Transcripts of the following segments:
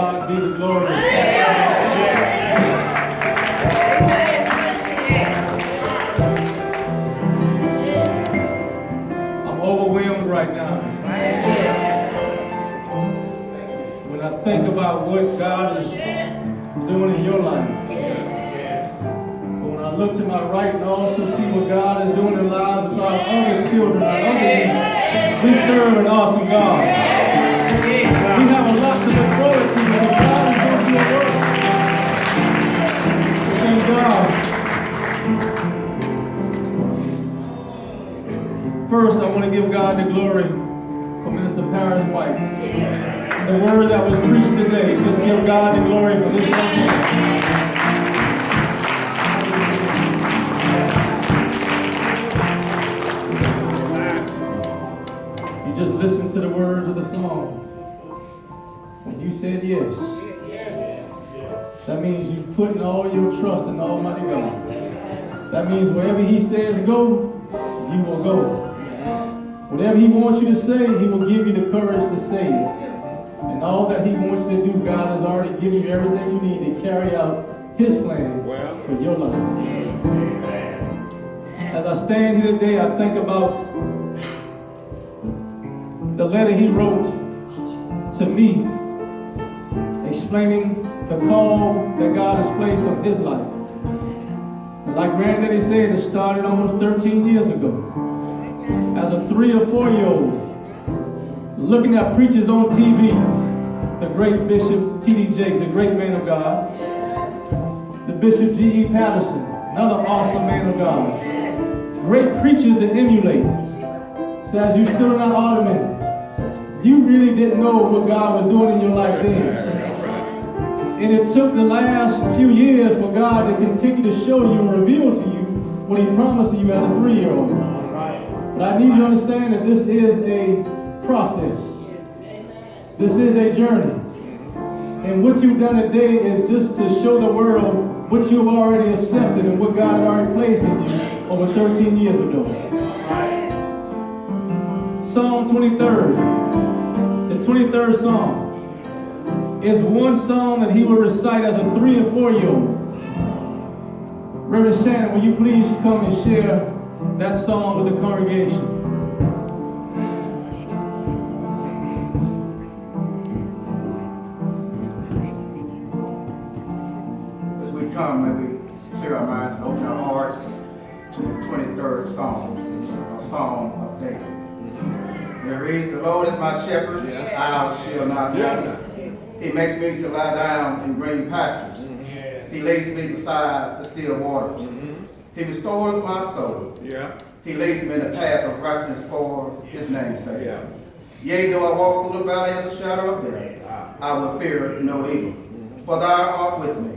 God be the glory. I'm overwhelmed right now. When I think about what God is doing in your life. But when I look to my right and also see what God is doing in the lives of our other children, our other needs, we serve an awesome God. We have a lot to look forward to because God is going to do a work. Thank God. First, I want to give God the glory for Minister Paris White. The word that was preached today, just give God the glory for this young man. You just listened to the words of the song. When you said yes, that means you putting all your trust in Almighty God. That means wherever He says go, you will go. Whatever He wants you to say, He will give you the courage to say it. And all that He wants you to do, God has already given you everything you need to carry out His plan for your life. As I stand here today, I think about the letter He wrote to me, explaining the call that God has placed on his life. And like Granddaddy said, it started almost 13 years ago. As a 3 or 4-year-old, looking at preachers on TV, the great Bishop T.D. Jakes, a great man of God, the Bishop G.E. Patterson, another awesome man of God, great preachers to emulate. So as you stood on that ottoman, you really didn't know what God was doing in your life then. And it took the last few years for God to continue to show you and reveal to you what He promised to you as a 3-year-old. But I need you to understand that this is a process. This is a journey. And what you've done today is just to show the world what you've already accepted and what God had already placed in you over 13 years ago. Psalm 23rd, the 23rd Psalm, is one psalm that he will recite as a 3 or 4-year-old. Reverend Shannon, will you please come and share that psalm with the congregation? As we come, may we clear our minds and open our hearts to the 23rd Psalm, a psalm of David. And it reads, "The Lord is my shepherd, I shall not want. He makes me to lie down in green pastures. He leads me beside the still waters. He restores my soul. He leads me in the path of righteousness for His name's sake. Yea, though I walk through the valley of the shadow of death, I will fear no evil. For Thou art with me,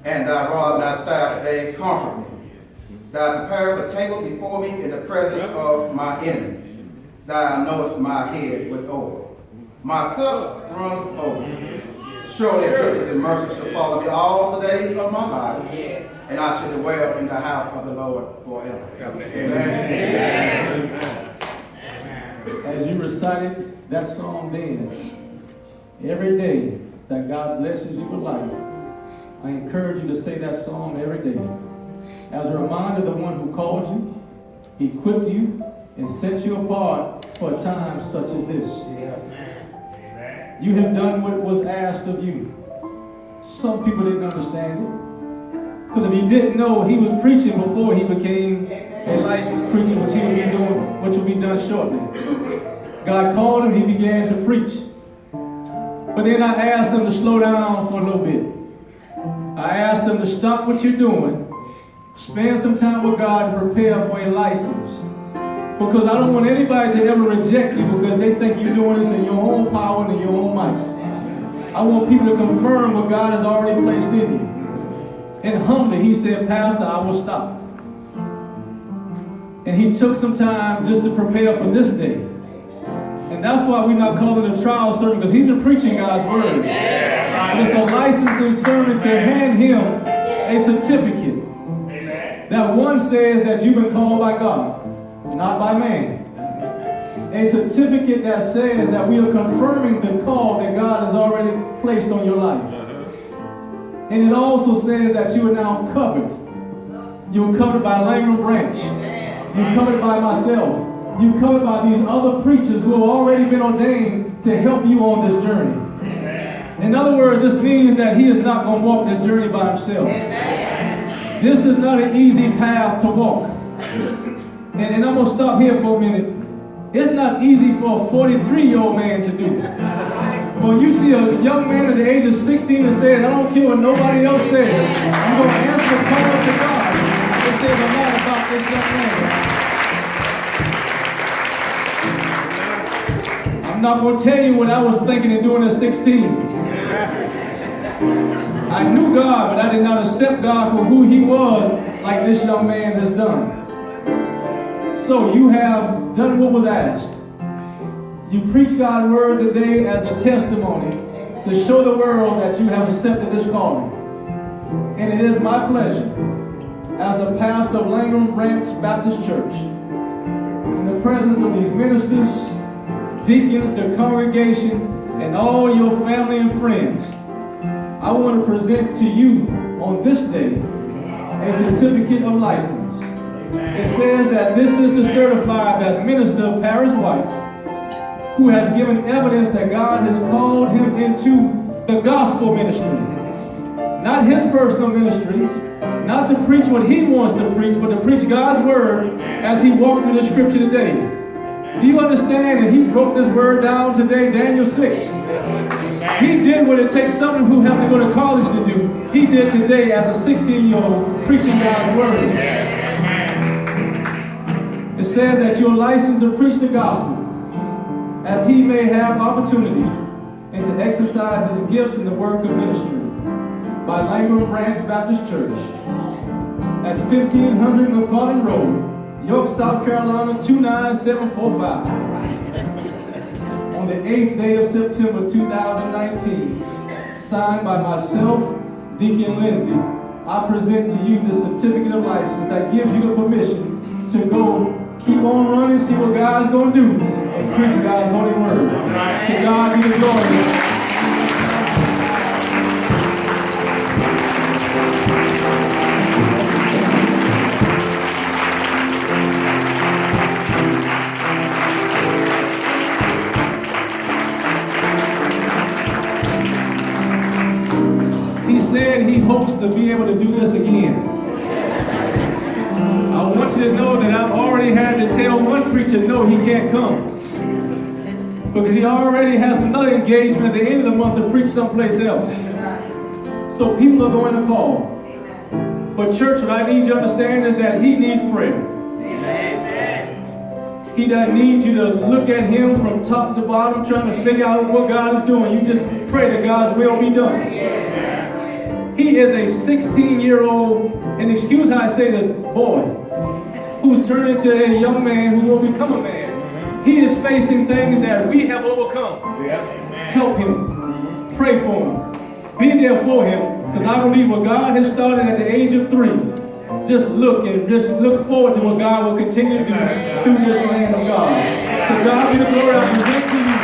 and Thy rod and Thy staff, they comfort me. Thou preparest a table before me in the presence of my enemy. Thou anointest my head with oil. My cup runs over. Surely goodness and mercy shall follow me all the days of my life, and I shall dwell in the house of the Lord forever." Amen. As you recited that psalm then, every day that God blesses you with life, I encourage you to say that psalm every day. As a reminder of the one who called you, equipped you, and set you apart for a time such as this. You have done what was asked of you. Some people didn't understand it. Because if you didn't know, he was preaching before he became a licensed preacher, which he will be doing, which will be done shortly. God called him, he began to preach. But then I asked him to slow down for a little bit. I asked him to stop what you're doing, spend some time with God and prepare for a license. Because I don't want anybody to ever reject you because they think you're doing this in your own power and in your own might. I want people to confirm what God has already placed in you. And humbly, he said, "Pastor, I will stop." And he took some time just to prepare for this day. And that's why we're not calling it a trial sermon, because he's been preaching God's word. And it's a licensing sermon to hand him a certificate. That one says that you've been called by God, not by man. A certificate that says that we are confirming the call that God has already placed placed on your life. And it also says that you are now covered. You're covered by Langham Branch. You're covered by myself. You're covered by these other preachers who have already been ordained to help you on this journey. In other words, this means that he is not going to walk this journey by himself. This is not an easy path to walk. And I'm going to stop here for a minute. It's not easy for a 43-year-old man to do. When you see a young man at the age of 16 that says, I don't care what nobody else says, I'm going to answer the call to God. It says a lot about this young man. I'm not going to tell you what I was thinking and doing at 16. I knew God, but I did not accept God for who he was like this young man has done. So you have done what was asked. You preach God's word today as a testimony to show the world that you have accepted this calling. And it is my pleasure as the pastor of Langham Branch Baptist Church, in the presence of these ministers, deacons, the congregation, and all your family and friends, I want to present to you on this day a certificate of license. It says that this is to certify that Minister Paris White, who has given evidence that God has called him into the gospel ministry, not his personal ministry, not to preach what he wants to preach, but to preach God's word as he walked through the scripture today. Do you understand that he broke this word down today, Daniel 6? He did what it takes someone who have to go to college to do. He did today as a 16-year-old preaching God's word. It says that you're licensed to preach the gospel as he may have opportunity and to exercise his gifts in the work of ministry by Langham Branch Baptist Church at 1500 McFarland Road, York, South Carolina 29745. On the 8th day of September 2019, signed by myself, Deacon Lindsay, I present to you the certificate of license that gives you the permission to go keep on running, see what God's going to do, and preach God's holy word. To God be the glory. He said he hopes to be able to do this again. I want you to know that I've already had to tell one preacher, no, he can't come. Because he already has another engagement at the end of the month to preach someplace else. So people are going to call. But church, what I need you to understand is that he needs prayer. He doesn't need you to look at him from top to bottom trying to figure out what God is doing. You just pray that God's will be done. He is a 16-year-old, and excuse how I say this, boy, who's turned into a young man who will become a man. He is facing things that we have overcome. Help him. Pray for him. Be there for him. Because I believe what God has started at the age of 3, just look forward to what God will continue to do through this land of God. So God be the glory. I present to you